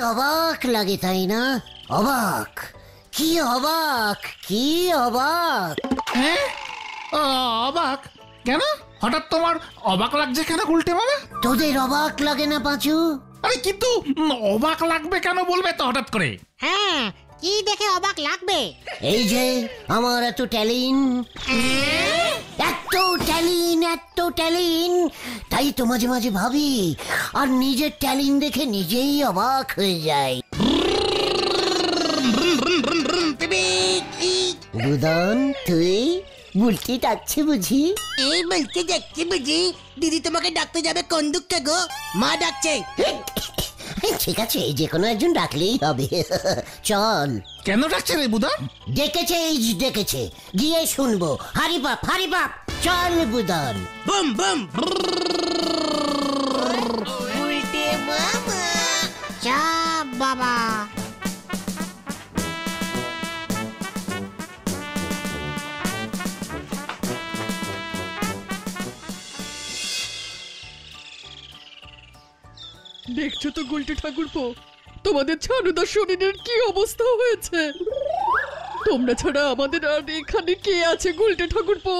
অবাক লাগে তাই না? অবাক, কি অবাক, কি অবাক। হ্যাঁ, অবাক কেন? হঠাৎ তোমার অবাক লাগছে কেন গুলটে মামা? তোদের অবাক লাগে না পাঁচু? আরে কিন্তু অবাক লাগবে কেন বলবে তো হঠাৎ করে? হ্যাঁ, কি দেখে অবাক লাগবে? এই যে আমার এত ট্যালেন্ট, এত ট্যালেন্ট, তাই তো মাঝে মাঝে ভাবি আর নিজের ট্যালেন্ট দেখে নিজেই অবাক হয়ে যাই। বুদন, তুই বুলটি ডাকছে বুঝি? এই বলতে যাচ্ছি বুঝি? দিদি তোমাকে ডাকতে যাবে কোন দুঃখে গো? মা ডাকছে। ঠিক আছে, যে কোনো একজন ডাকলেই হবে। চল। কেন ডাকছে রে বুদন? ডেকেছে, গিয়ে শুনবো। হারি বাপ, চল বুদন। Boom boom. উল্টে মামা। চা বাবা। দেখছো তো গুলটে ঠাকুরপো, তোমাদের ছানুদার শরীরের কি অবস্থা হয়েছে। তোমরা ছাড়া আমাদের আর এখানে কে আছে গুলটে ঠাকুরপো?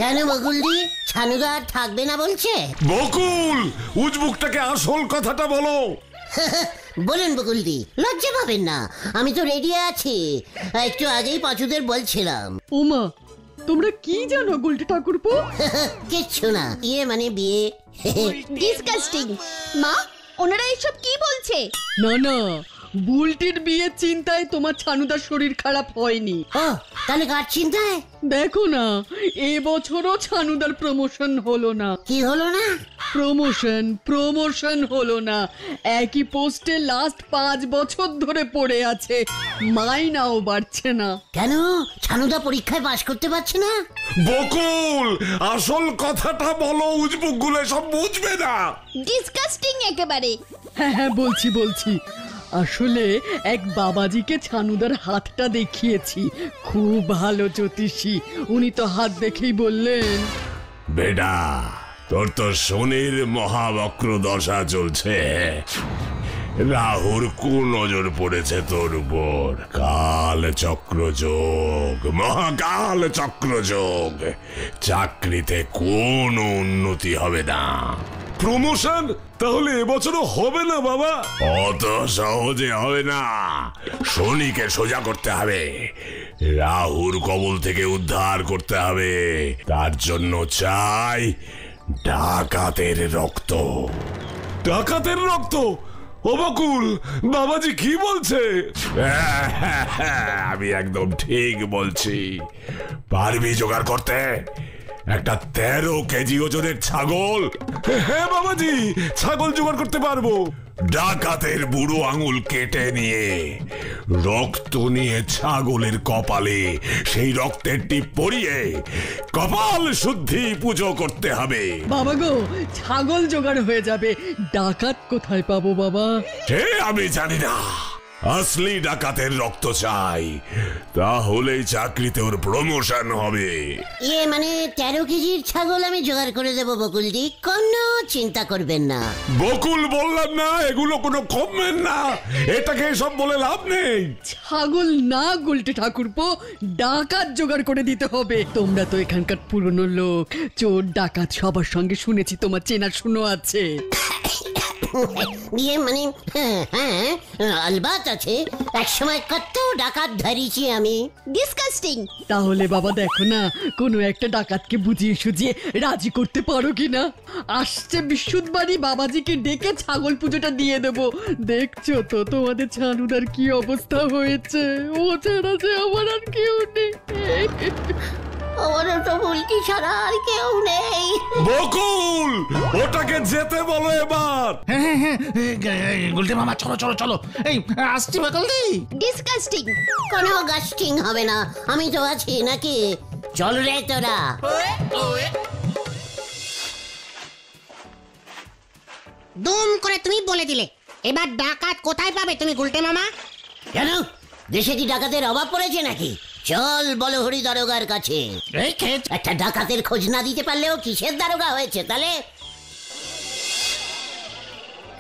কেন বকুলদি, ছানুদা আর থাকবে না বলছে? বকুল, উজবুকটাকে আসল কথাটা বলো। বলেন বকুলদি, লজ্জা পাবেন না, আমি তো রেডি আছি। একটু আগেই পাঁচুদের বলছিলাম। ওমা, তোমরা কি জানো গুলটে ঠাকুরপো? কিচ্ছু না, মানে বিয়ে। ডিসকাস্টিং। মা, ওনারা এইসব কি বলছে? না না, বুলটির বিয়ের চিন্তায় তোমার ছানুদার শরীর খারাপ হয়নি। ও, তাহলে কার চিন্তায়? দেখো না, এবছরও ছানুদার প্রমোশন হলো না। কি হলো না? প্রমোশন হলো না। একই পোস্টে লাস্ট 5 বছর ধরে পড়ে আছে, মাইনাও বাড়ছে না। কেন, ছানুদা পরীক্ষায় পাশ করতে পারছে না? বকুল, আসল কথাটা বলো, উজবুক গুলো সব বুঝবে না। ডিসকাস্টিং একেবারে। হ্যাঁ, বলছি। আসলে এক বাবাজিকে ছানুদার হাতটা দেখিয়েছি, খুব ভালো জ্যোতিষী। উনি তো হাত দেখেই বললেন, বেটা, তোর তো শনির মহাবক্র দশা চলছে। রাহুর কুনজর পড়েছে তোর উপর। কাল চক্রযোগ, মহাকাল চক্রযোগ। চাকরিতে কোনো উন্নতি হবে না। প্রমোশন তাহলে এবছরও হবে না বাবা? অত সহজে হবে না। শনিকে সোজা করতে হবে, রাহুর কবল থেকে উদ্ধার করতে হবে। তার জন্য চাই ডাকাতের রক্ত। ডাকাতের রক্ত? ও বকুল, বাবাজি কি বলছে? আমি একদম ঠিক বলছি। পারবি জোগাড় করতে একটা 13 কেজি ওজনের ছাগল? হ্যাঁ বাবাজি, ছাগল জোগাড় করতে পারবো। ডাকাতের বুড়ো আঙুল কেটে নিয়ে রক্ত নিয়ে ছাগলের কপালে সেই রক্তের টিপ পরিয়ে কপাল শুদ্ধি পুজো করতে হবে। বাবা গো, ছাগল জোগাড় হয়ে যাবে, ডাকাত কোথায় পাবো বাবা? সে আমি জানি না। আসলি ডাকাতের রক্ত চাই, তাহলেই চাকরিতে ওর প্রমোশন হবে। মানে 13 কেজির ছাগল আমি জোগাড় করে দেবো বকুলদি, কোনো চিন্তা করবেন না। বকুল, বললাম না এগুলো কোনো কমবেন না। এটাকে সব বলে লাভ নেই। ছাগল না গুলটে ঠাকুরপো, ডাকাত জোগাড় করে দিতে হবে। তোমরা তো এখানকার পুরনো লোক, চোর ডাকাত সবার সঙ্গে শুনেছি তোমার চেনাশুনো আছে। মানে হ্যাঁ, আলবাত আছে। একসময় কত ডাকাত ধরিছি আমি। ডিসকাস্টিং। তাহলে বাবা দেখো না, কোনো একটা ডাকাতকে বুঝিয়ে সুঝিয়ে রাজি করতে পারো কিনা। আসছে বিশুদ্ধবাড়ি বাবাজিকে ডেকে ছাগল পুজোটা দিয়ে দেবো। দেখছো তো তোমাদের ছানুদার কি অবস্থা হয়েছে। ও ছাড়া যে আমার আর কেউ নেই। আমার তো বুলটি ছাড়া আর কেউ নেই। বকুল, ওটাকে যেতে বলো এবার। হ্যাঁ, গুলটে মামা চলো। এই আসছি বকুলদি। ডিসকাস্টিং। কোনো গাস্টিং হবে না, আমি তো আছি নাকি। চল রে তোরা। দুম করে তুমি বলে দিলে। এবার ডাকাত কোথায় পাবে তুমি গুলটে মামা? কেন, দেশে কি ডাকাতের অভাব পড়েছে নাকি? চল বলহরি দারোগার কাছে। একটা ডাকাতের খোঁজ না দিতে পারলেও কিসের দারোগা হয়েছে তাহলে?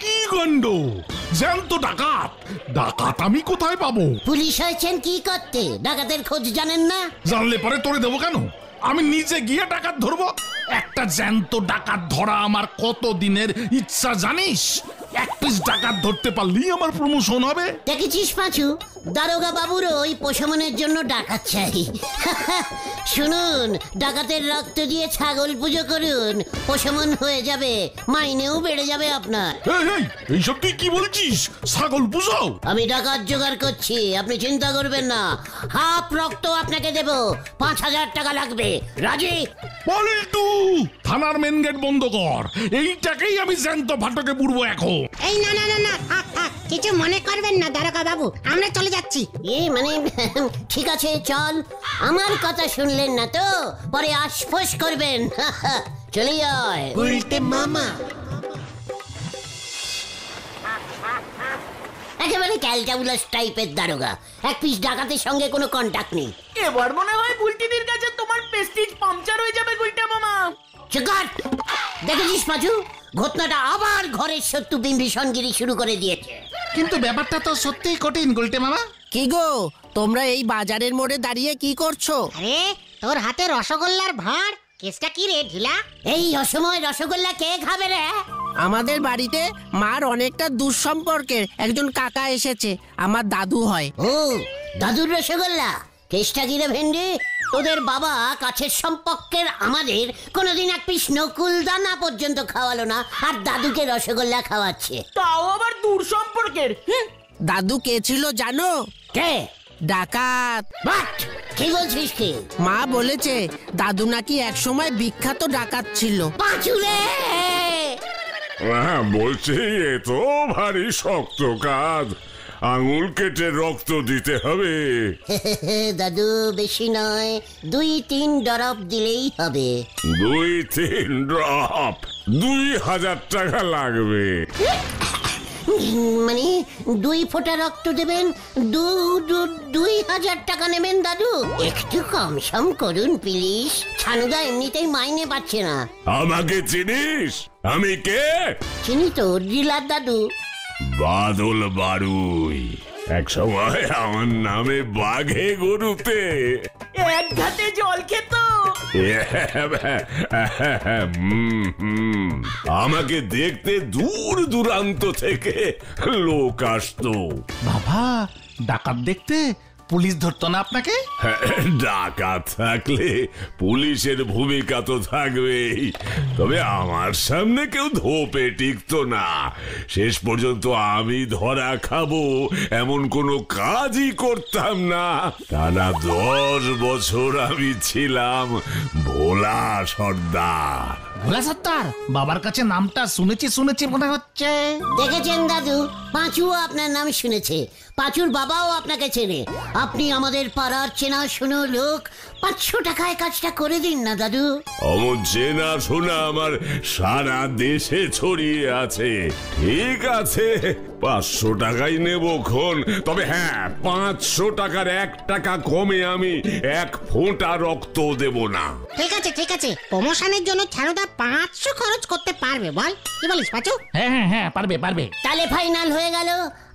কি কাণ্ড! জ্যান্ত ডাকাত! ডাকাত আমি কোথায় পাবো? পুলিশ হয়েছেন কি করতে? ডাকাতের খোঁজ জানেন না? জানলে পরে তোরে দেবো কেন? আমি নিজে গিয়ে ডাকাত ধরবো? একটা জ্যান্ত ডাকাত ধরা আমার কত দিনের ইচ্ছা জানিস? এক পিস ডাকাত ধরতে পারলেই আমার প্রমোশন হবে। দেখেছিস পাঁচু, দারোগা বাবুরও ওই প্রশমনের জন্য ডাকাত চাই। শুনুন, ডাকাতের রক্ত দিয়ে ছাগল পুজো করুন, প্রশমন হয়ে যাবে, মাইনেও বেড়ে যাবে আপনার। এইসব তুই কি বলছিস? ছাগল পুজো? আমি ডাকাত জোগাড় করছি, আপনি চিন্তা করবেন না। হাফ রক্ত আপনাকে দেব, 5,000 টাকা লাগবে। রাজি? পল্টু, থানার মেন গেট বন্ধ কর। এইটাকেই আমি জ্যান্ত ফাটকে পুরবো এখন। এই না না না না, থাক থাক, কিছু মনে করবেন না দারোগা বাবু, আমরা চলে যাচ্ছি। মানে ঠিক আছে চল, আমার কথা শুনলেন না তো পরে আশফোস করবেন। চলে যায় উল্টে মামা। একেবারে ক্যালটাবুলাস টাইপের দারোগা, এক পিস ডাকাতের সঙ্গে কোনো কন্টাক্ট নেই। এবার মনে হয় গুলটিদের কাছে তোমার প্রেস্টিজ পাংচার হয়ে যাবে গুলটা মামা। চিকাট! দেখেছিস পাঁচু, ঘটনাটা আবার ঘরের শত্রু বিম্বিষণগিরি শুরু করে দিয়েছে। কিন্তু ব্যাপারটা তো সত্যিই কঠিন গুলটে মামা। কি গো, তোমরা এই বাজারের মোড়ে দাঁড়িয়ে কি করছো? আরে তোর হাতে রসগোল্লার ভাঁড়, কেসটা কি রে ঢিলা? এই অসময় রসগোল্লা কে খাবে রে? আমাদের বাড়িতে মার অনেকটা দুঃসম্পর্কের একজন কাকা এসেছে, আমার দাদু হয়। ও, দাদুর রসগোল্লা? কেসটা কি রে ভেন্ডি? তোদের বাবা কাছের সম্পর্কের আমাদের কোনোদিন এক পিস নকুল দানা পর্যন্ত খাওয়ালো না, আর দাদুকে রসগোল্লা খাওয়াচ্ছে। তাও আবার দূর সম্পর্কের। দাদু কে ছিল জানো? কে? ডাকাত। বাট কি বলছিস কি? মা বলেছে দাদু নাকি একসময় বিখ্যাত ডাকাত ছিল। পাঁচুরে! হ্যাঁ বলছি, এ তো ভারী শক্ত কাজ, আঙুল কেটে রক্ত দিতে হবে। দাদু বেশি নয়, 2-3 ড্রপ দিলেই হবে। 2-3 ড্রপ? 2,000 টাকা লাগবে। মানে 2 ফোঁটা রক্ত দেবেন, 2,000 টাকা নেবেন দাদু? একটু কম সম করুন প্লিজ, ছানুদা এমনিতেই মাইনে পাচ্ছে না। আমাকে চিনিস? আমি কে? চিনি তো, ডিলার দাদু। বাদল বারুই। এক সময় আমার নামে বাঘে গরুতে এক ঘাটে জল খেত। আমাকে দেখতে দূর দূরান্ত থেকে লোক আসতো। বাবা, ডাকাত দেখতে পুলিশ ধরতো না আপনাকে? ডাকাত থাকলে পুলিশের ভূমিকা তো থাকবেই, তবে আমার সামনে কেউ ধোপে টিকতো না। শেষ পর্যন্ত আমি ধরা খাবো এমন কোনো কাজই করতাম না। টানা 10 বছর আমি ছিলাম ভোলা সর্দার। ভোলা সত্তার? বাবার কাছে নামটা শুনেছি মনে হচ্ছে। দেখেছেন দাদু, পাঁচুও আপনার নাম শুনেছে, পাঁচুর বাবাও আপনাকে চেনে। আপনি আমাদের পাড়ার চেনা শোনো লোক, 500 টাকায় কাজটা করে দিন না দাদু। অমন চেনা শোনা আমার সারা দেশে ছড়িয়ে আছে। ঠিক আছে, 500 টাকাই নেব খন, তবে হ্যাঁ 500 টাকার 1 টাকা কমে আমি 1 ফোঁটা রক্ত দেব না। ঠিক আছে ঠিক আছে, প্রমোশনের জন্য ছানুদা 500 খরচ করতে পারবে, বল কি বলিস পাঁচু? হ্যাঁ পারবে। তাহলে ফাইনাল হয়ে গেল,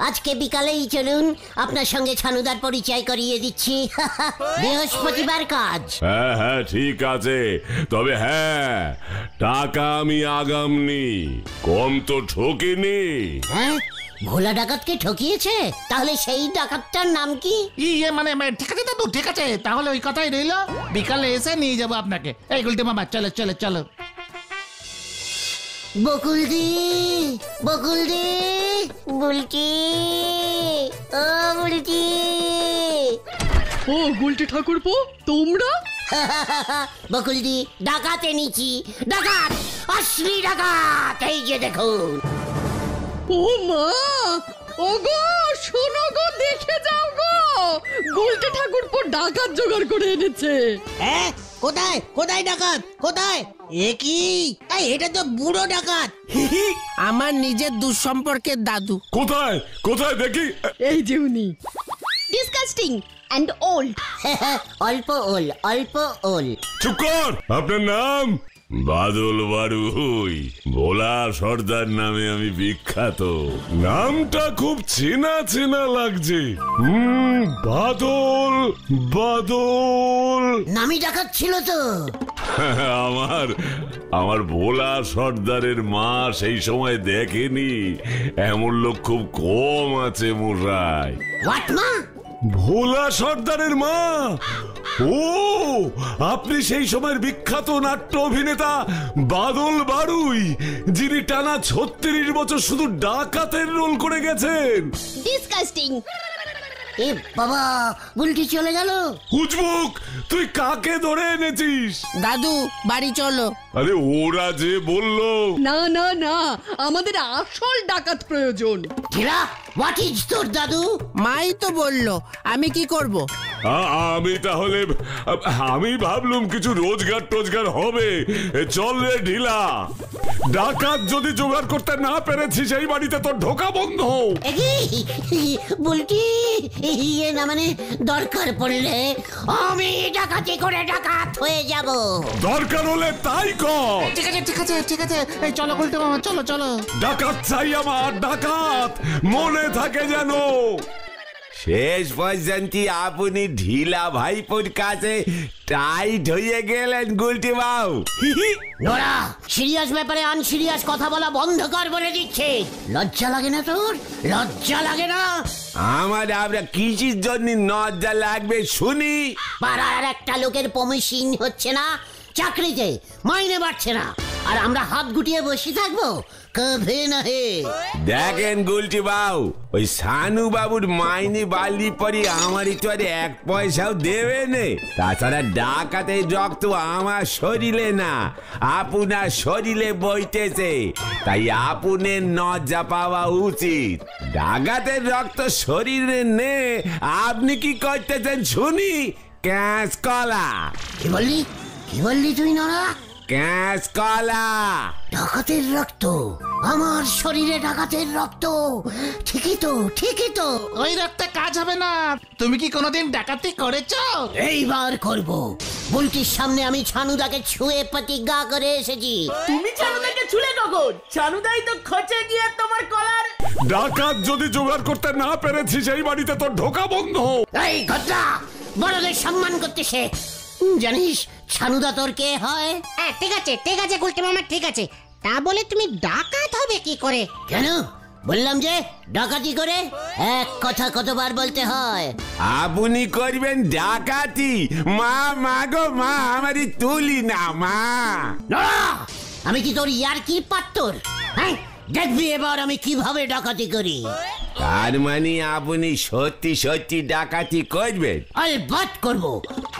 আজকে বিকালেই চলুন, আপনার সঙ্গে ছানুদার পরিচয় করিয়ে দিচ্ছি। বৃহস্পতিবার কাজ। হ্যাঁ ঠিক আছে, তবে হ্যাঁ টাকা আমি আগামনি, কম তো ঠকিনি। হ্যাঁ, ভোলা ডাকাতকে ঠকিয়েছে? তাহলে সেই ডাকাতটার নাম কি? মানে ঠিক আছে দাদু, ঠিক আছে, তাহলে ওই কথাই রইলো, বিকালে এসে নিয়ে যাবো আপনাকে। এই গুলটে মামা, চলো। বকুলদি, বলছি, ও বলছি। ও গুলটি ঠাকুরপো, তোমরা? বকুলদি, ডাকাত এনেছি, ডাকাত, আসলি ডাকাত, এই যে দেখুন। ও মা, ও গো শোনো গো, দেখে যাও গো, গুলটি ঠাকুরপো ডাকাত জোগাড় করে এনেছে। হ্যাঁ, কোথায় কোথায় ডাকাত, কোথায়? এ কি, এটা তো বুড়ো ডাকাত। আমার নিজের দুঃসম্পর্কের দাদু। কোথায় কোথায় দেখি? এই যে উনি। Disgusting and old. অল্প ওল। চুপ কর। আপনার নাম? বাদল বাড়ুই, ভোলা সর্দার নামে আমি বিখ্যাত। নামটা খুব চেনা চেনা লাগছে। বাদল বাদল নামি ডাকাত ছিল তো। আমার ভোলা সর্দারের মা সেই সময় দেখেনি এমন লোক খুব কম আছে মশাই। হোয়াট মা? ভোলা সর্দারের মা? ও, আপনি সেই সময়ের বিখ্যাত নাট্য অভিনেতা বাদল বাড়ুই, যিনি টানা ৩৬ বছর শুধু ডাকাতের রোল করে গেছেন। ডিসকাস্টিং। এ বাবা, গুলটি চলে গেল। উজবুক, তুই কাকে ধরে এনেছিস? দাদু বাড়ি চলো। আরে ওরা যে বললো। না না না, আমাদের আসল ডাকাত প্রয়োজন। ঘেরা, হোয়াট ইজ তোর দাদু? মাই তো বললো, আমি কি করব? আমি তাহলে আমি ভাবলুম কিছু রোজগার টোজগার হবে। চল রে ঢিলা, ডাকাত যদি জোগাড় করতে না পেরেছি সেই বাড়িতে তোর ঢোকা বন্ধ। বুলটি, ইয়ে না মানে দরকার পড়লে আমি ডাকাতি করে ডাকাত হয়ে যাব। দরকার হলে তাই কর। ঠিক আছে ঠিক আছে ঠিক আছে, এই চলো গুলটে মামা, চলো চলো। ডাকাত চাই আমার, ডাকাত, মনে থাকে যেন। শেষ পর্যন্ত আপনি ঢিলা ভাইপোর কাছে টাইট হয়ে গেলেন গুলটি বাবু। নোরা, সিরিয়াস ব্যাপারে আনসিরিয়াস কথা বলা বন্ধ কর বলে দিচ্ছে। লজ্জা লাগে না তোর? লজ্জা লাগে না? আমার আমরা কিসের জন্য লজ্জা লাগবে শুনি? পাড়ার একটা লোকের প্রমোশন হচ্ছে না, চাকরিতে মাইনে বাড়ছে না, আর আমরা হাত গুটিয়ে বসে থাকবো? কবে না হে। দেখেন গুলটি বাবু, ওই সানু বাবুর মাইনে বাড়লি পরে আমারই তো আর 1 পয়সাও দেবে নে। তাছাড়া ডাকাতের রক্ত আমার শরীরে না, আপনার শরীরে বইতেছে, তাই আপনার লজ্জা পাওয়া উচিত। ডাকাতের রক্ত শরীরে নে, আপনি কি করতেছেন শুনি? ক্যাশ কলা। কি বললি? কি বললি তুই নোরা? ক্যাশ কলা। ডাকাতের রক্ত আমার শরীরে, ডাকাতের রক্ত। ঠিকই তো, ঠিকই তো। ওই রক্তে কাজ হবে না। তুমি কি কোনোদিন ডাকাতি করেছো? এইবার করব। বুলটির সামনে আমি ছানুদাকে ছুঁয়ে প্রতিজ্ঞা করে এসেছি। তুমি ছানুদাকে ছুলে কখন? ছানুদাই তো খচে গিয়ে তোমার কলার। ডাকাত যদি জোগাড় করতে না পেরেছি সেই বাড়িতে তোর ঢোকা বন্ধ। এই ঘটনা, বড়দের সম্মান করতে শেখ। জানিস ছানুদা তোর কে হয়? ঠিক আছে গুলটে মামা, ঠিক আছে। তা বলে তুমি ডাকাত হবে কি করে? কেন? বললাম যে ডাকাতি করে। এক কথা কতবার বলতে হয়? আপনি করবেন ডাকাতি? মা, মা গো মা, আমারই তুলি না মা। নড়া! আমি কি তোর ইয়ার কি পাত্তর? হ্যাঁ, দেখবি এবার আমি কিভাবে ডাকাতি করি। তার মানে আপনি সত্যি সত্যি ডাকাতি করবেন? আলবাত করব।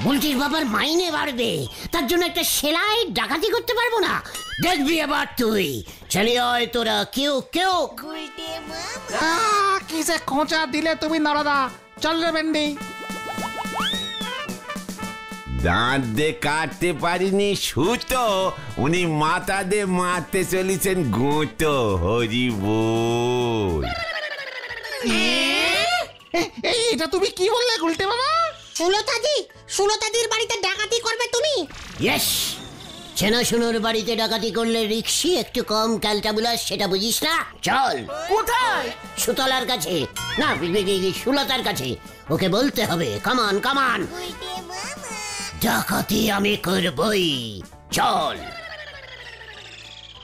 বুলটির বাবার মাইনে বাড়বে, তার জন্য একটা সেলাই ডাকাতি করতে পারবো না? দেখবি এবার তুই। চলে আয় তোরা, কেউ কেউ। কি যে খোঁচা দিলে তুমি নরদা। চল রে ভেন্ডি। দাঁত দিয়ে কাটতে পারিনি সুতো, উনি মাথা দিয়ে মারতে চলেছেন গুঁতো। হরি বল। এটা তুমি কি বললে গুলটে মামা? সুলতাদির বাড়িতে ডাকাতি করবে তুমি? ইয়েস, চেনাশুনোর বাড়িতে ডাকাতি করলে রিক্সি একটু কম ক্যালটাবুলাস, সেটা বুঝিস না? চল। কোথায়? সুতলার কাছে না, সুলতার কাছে। ওকে বলতে হবে, কামান কামান, ডাকাতি আমি করবই। চল।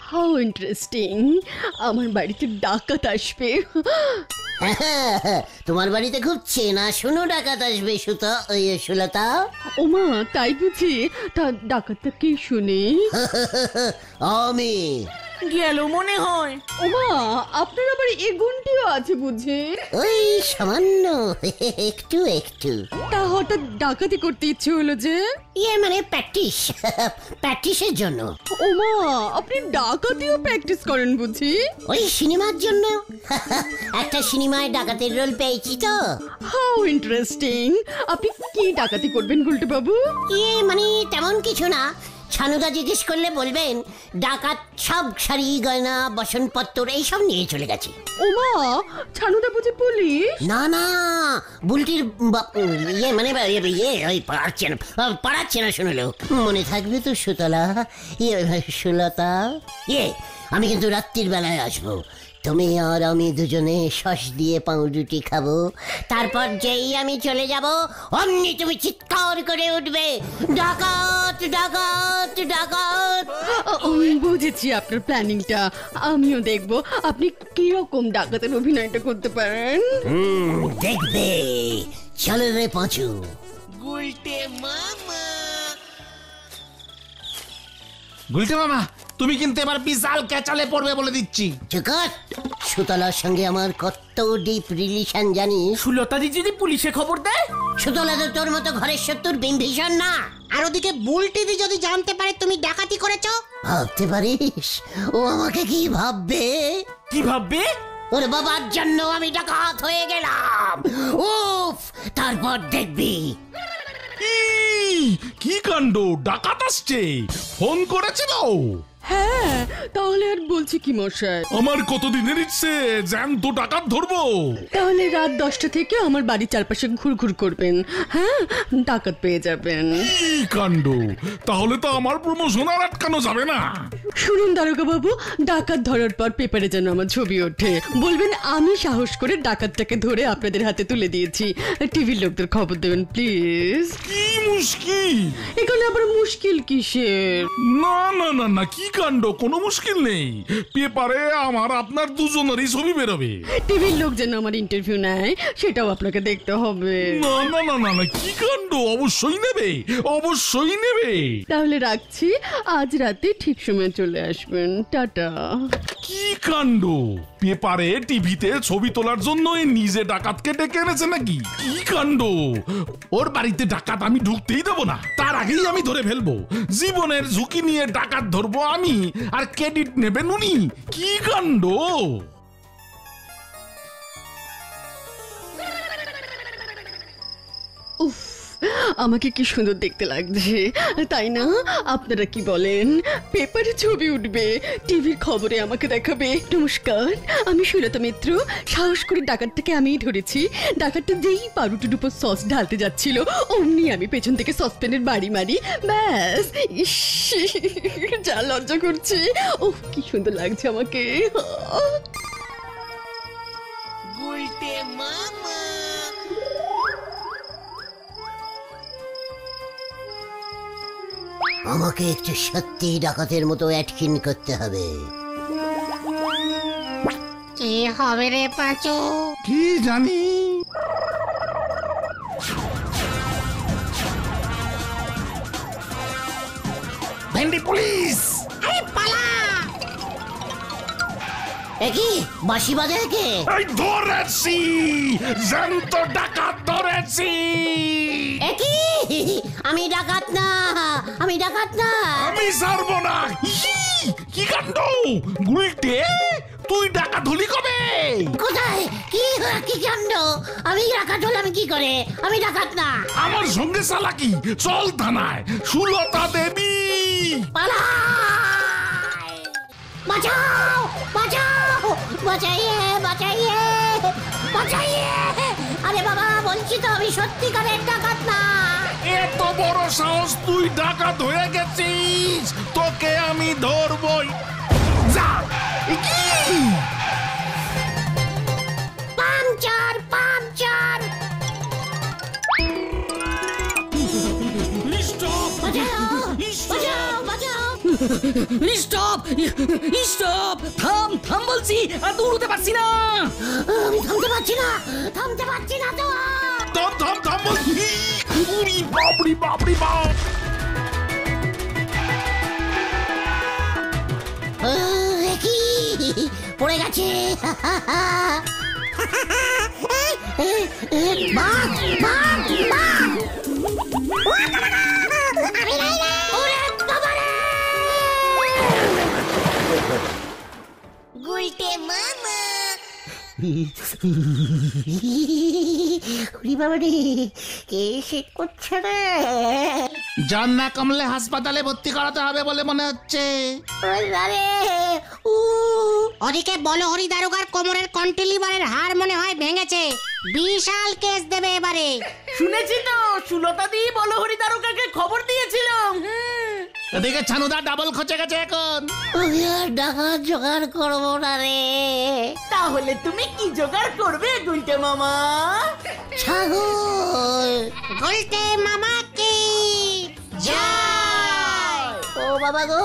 হাউ ইন্টারেস্টিং, আমার বাড়িতে ডাকাত আসবে। তোমার বাড়িতে খুব চেনাশুনো ডাকাত আসবে সুলতা। ওমা, তাই বুঝি? তা ডাকাতটা কে শুনি? আমি। গেল মনে হয়। ওমা, আপনার আবার এ গুণটিও আছে বুঝি? ওই সামান্য, একটু একটু। তা হঠাৎ ডাকাতি করতে ইচ্ছে হলো যে? ইয়ে মানে প্র্যাকটিস, প্র্যাকটিসের জন্য। ওমা, আপনি ডাকাতিও প্র্যাকটিস করেন বুঝি? ওই সিনেমার জন্য। একটা সিনেমায় ডাকাতের রোল পেয়েছি তো। How interesting. আপনি কি ডাকাতি করবেন গুলটে বাবু? ইয়ে মানে তেমন কিছু না, ছানুদা জিজ্ঞেস করলে বলবেন ডাকাত সব শাড়ি গয়না বাসনপত্র এইসব নিয়ে চলে গেছে। ওমা, ছানুদা বুঝি পুলিশ? না না, বুলটির ইয়ে মানে ওই পাড়াচ্ছে না শুনলো। মনে থাকবে তো সুতলা, সুলতা, আমি কিন্তু রাত্রির বেলায় আসবো। তুমি আর আমি দুজনে সস দিয়ে পাউরুটি খাবো। তারপর যেই আমি চলে যাব অমনি তুমি চিৎকার করে উঠবে, ডাকাত ডাকাত ডাকাত। বুঝেছি আপনার প্ল্যানিংটা। আমিও দেখবো আপনি কিরকম ডাকাতের অভিনয়টা করতে পারেন। দেখবে, চলো রে পাঁচু। গুলটে মামা, তুমি কিন্তু এবার বিশাল ক্যাচালে পড়বে বলে দিচ্ছি। চুকাট, সুতলার সঙ্গে আমার কত ডিপ রিলেশন জানিস? সুলতাদি যদি পুলিশে খবর দেয়? সুতলা তো তোর মতো ঘরের শত্রুর বিম্ভীষণ না। আর ওদিকে বুলটিদি যদি জানতে পারে তুমি ডাকাতি করেছো? ভাবতে পারিস ও আমাকে কি ভাববে? কি ভাববে? ওর বাবার জন্য আমি ডাকাত হয়ে গেলাম। উফ, তারপর দেখবি। কি কাণ্ড, ডাকাত আসছে, ফোন করেছিল। হ্যাঁ, তাহলে আর বলছি কি মশাই, আমার কতদিনের ইচ্ছে জ্যান্ত ডাকাত ধরবো। তাহলে রাত 10টা থেকে আমার বাড়ির চারপাশে ঘুরঘুর করবেন। হ্যাঁ, ডাকাত পেয়ে যাবেন। কি কাণ্ড, তাহলে তো আমার প্রমোশন আর আটকানো যাবে না। শুনুন দারোগা বাবু, ডাকাত ধরার পর পেপারে যেন আমার ছবি ওঠে, বলবেন আমি সাহস করে ডাকাতটাকে ধরে আপনাদের হাতে তুলে দিয়েছি। টিভির লোকদের খবর দেবেন প্লিজ। কি মুশকিল? এখানে আবার মুশকিল কিসের? না না না না, কি কাণ্ড, কোনো মুশকিল নেই। পেপারে আমার আপনার দুজনেরই ছবি বেরোবে। টিভির লোক যেন আমার ইন্টারভিউ নেয় সেটাও আপনাকে দেখতে হবে। না না না না না, কি কাণ্ড, অবশ্যই নেবে, অবশ্যই নেবে। তাহলে রাখছি, আজ রাতে ঠিক সময় চলে আসবেন। টাটা। কি কাণ্ড, পেপারে টিভিতে ছবি তোলার জন্য নিজে ডাকাতকে ডেকে এনেছে নাকি? কি কাণ্ড, ওর বাড়িতে ডাকাত আমি ঢুকতেই দেবো না, তার আগেই আমি ধরে ফেলবো। জীবনের ঝুঁকি নিয়ে ডাকাত ধরবো আমি, আর ক্রেডিট নেবেন উনি। কি কাণ্ড। উফ, আমাকে কি সুন্দর দেখতে লাগছে, তাই না? আপনারা কি বলেন? পেপারে ছবি উঠবে, টিভির খবরে আমাকে দেখাবে। নমস্কার, আমি সুলতা মিত্র। সাহস করে ডাকাতটাকে আমিই ধরেছি। ডাকাতটা যেই পাউরুটির উপর সস ঢালতে যাচ্ছিল অমনি আমি পেছন থেকে সসপ্যানের বাড়ি মারি। ব্যাস, ইস, যা লজ্জা করছে। ওহ, কি সুন্দর লাগছে আমাকে। আমাকে একটু সত্যি ডাকাতের মতো অ্যাক্টিং করতে হবে। কি হবে রে পাঁচু? কি জানি। ভেন্ডি পুলিশ, আরে পালা! একই বাঁশি বাজে কে? এই ধরেছি, জ্যান্ত ডাকাত ধরেছি। একই, আমি ডাকাত না, আমি ডাকাত না। আমি ছাড়বো না। কি কাণ্ড, গুলটে, তুই ডাকাত হলি কবে? কোথায়? কি কাণ্ড? আমি ডাকাত হলাম কি করে? আমি ডাকাত না। আমার সঙ্গে চালাকি, চল থানায়। সুলতা দেবী, পালাই! বাঁচাও, বাঁচাও, বাঁচাইয়ে, বাঁচাইয়ে, বাঁচাইয়ে। আরে বাবা, বলছি তো আমি সত্যিকারের ডাকাত না। এত বড় সাহস, তুই ডাকাত হয়ে গেছিস, তোকে আমি ধরবই। যা। Puncture, puncture. বাঁচাও, বাঁচাও, বাঁচাও। স্টপ, স্টপ, থাম, থাম বলছি, আর দৌড়তে পারছি না। আমি থামতে পারছি না, থামতে পারছি না তো। থাম থাম থাম বলছি। উরি বাপরি বাপরি বাপ। কি পড়ে গেছে? বাঘ, বাঘ, বাঘ। ওরে বাবারে! গুলটে মামা! উরি বাবা রে, কে শীত করছে রে? জ্বর না কমলে হাসপাতালে ভর্তি করাতে হবে বলে মনে হচ্ছে। ওদিকে বলো হরি দারোগার কোমরের কন্টিলিভারের হাড় মনে হয় ভেঙেছে, বিশাল কেস দেবে এবারে। শুনেছি তো, সুলতা দি বলো হরি দারোগাকে খবর দিয়েছিলাম। এদিকে ছানুদা ডাবল খচে গেছে এখন। ডাকাত জোগাড় করবো না রে। তাহলে তুমি কি জোগাড় করবে গুলটে মামা? ছাগল। গুলটে মামা কি জয়। ও বাবা গো,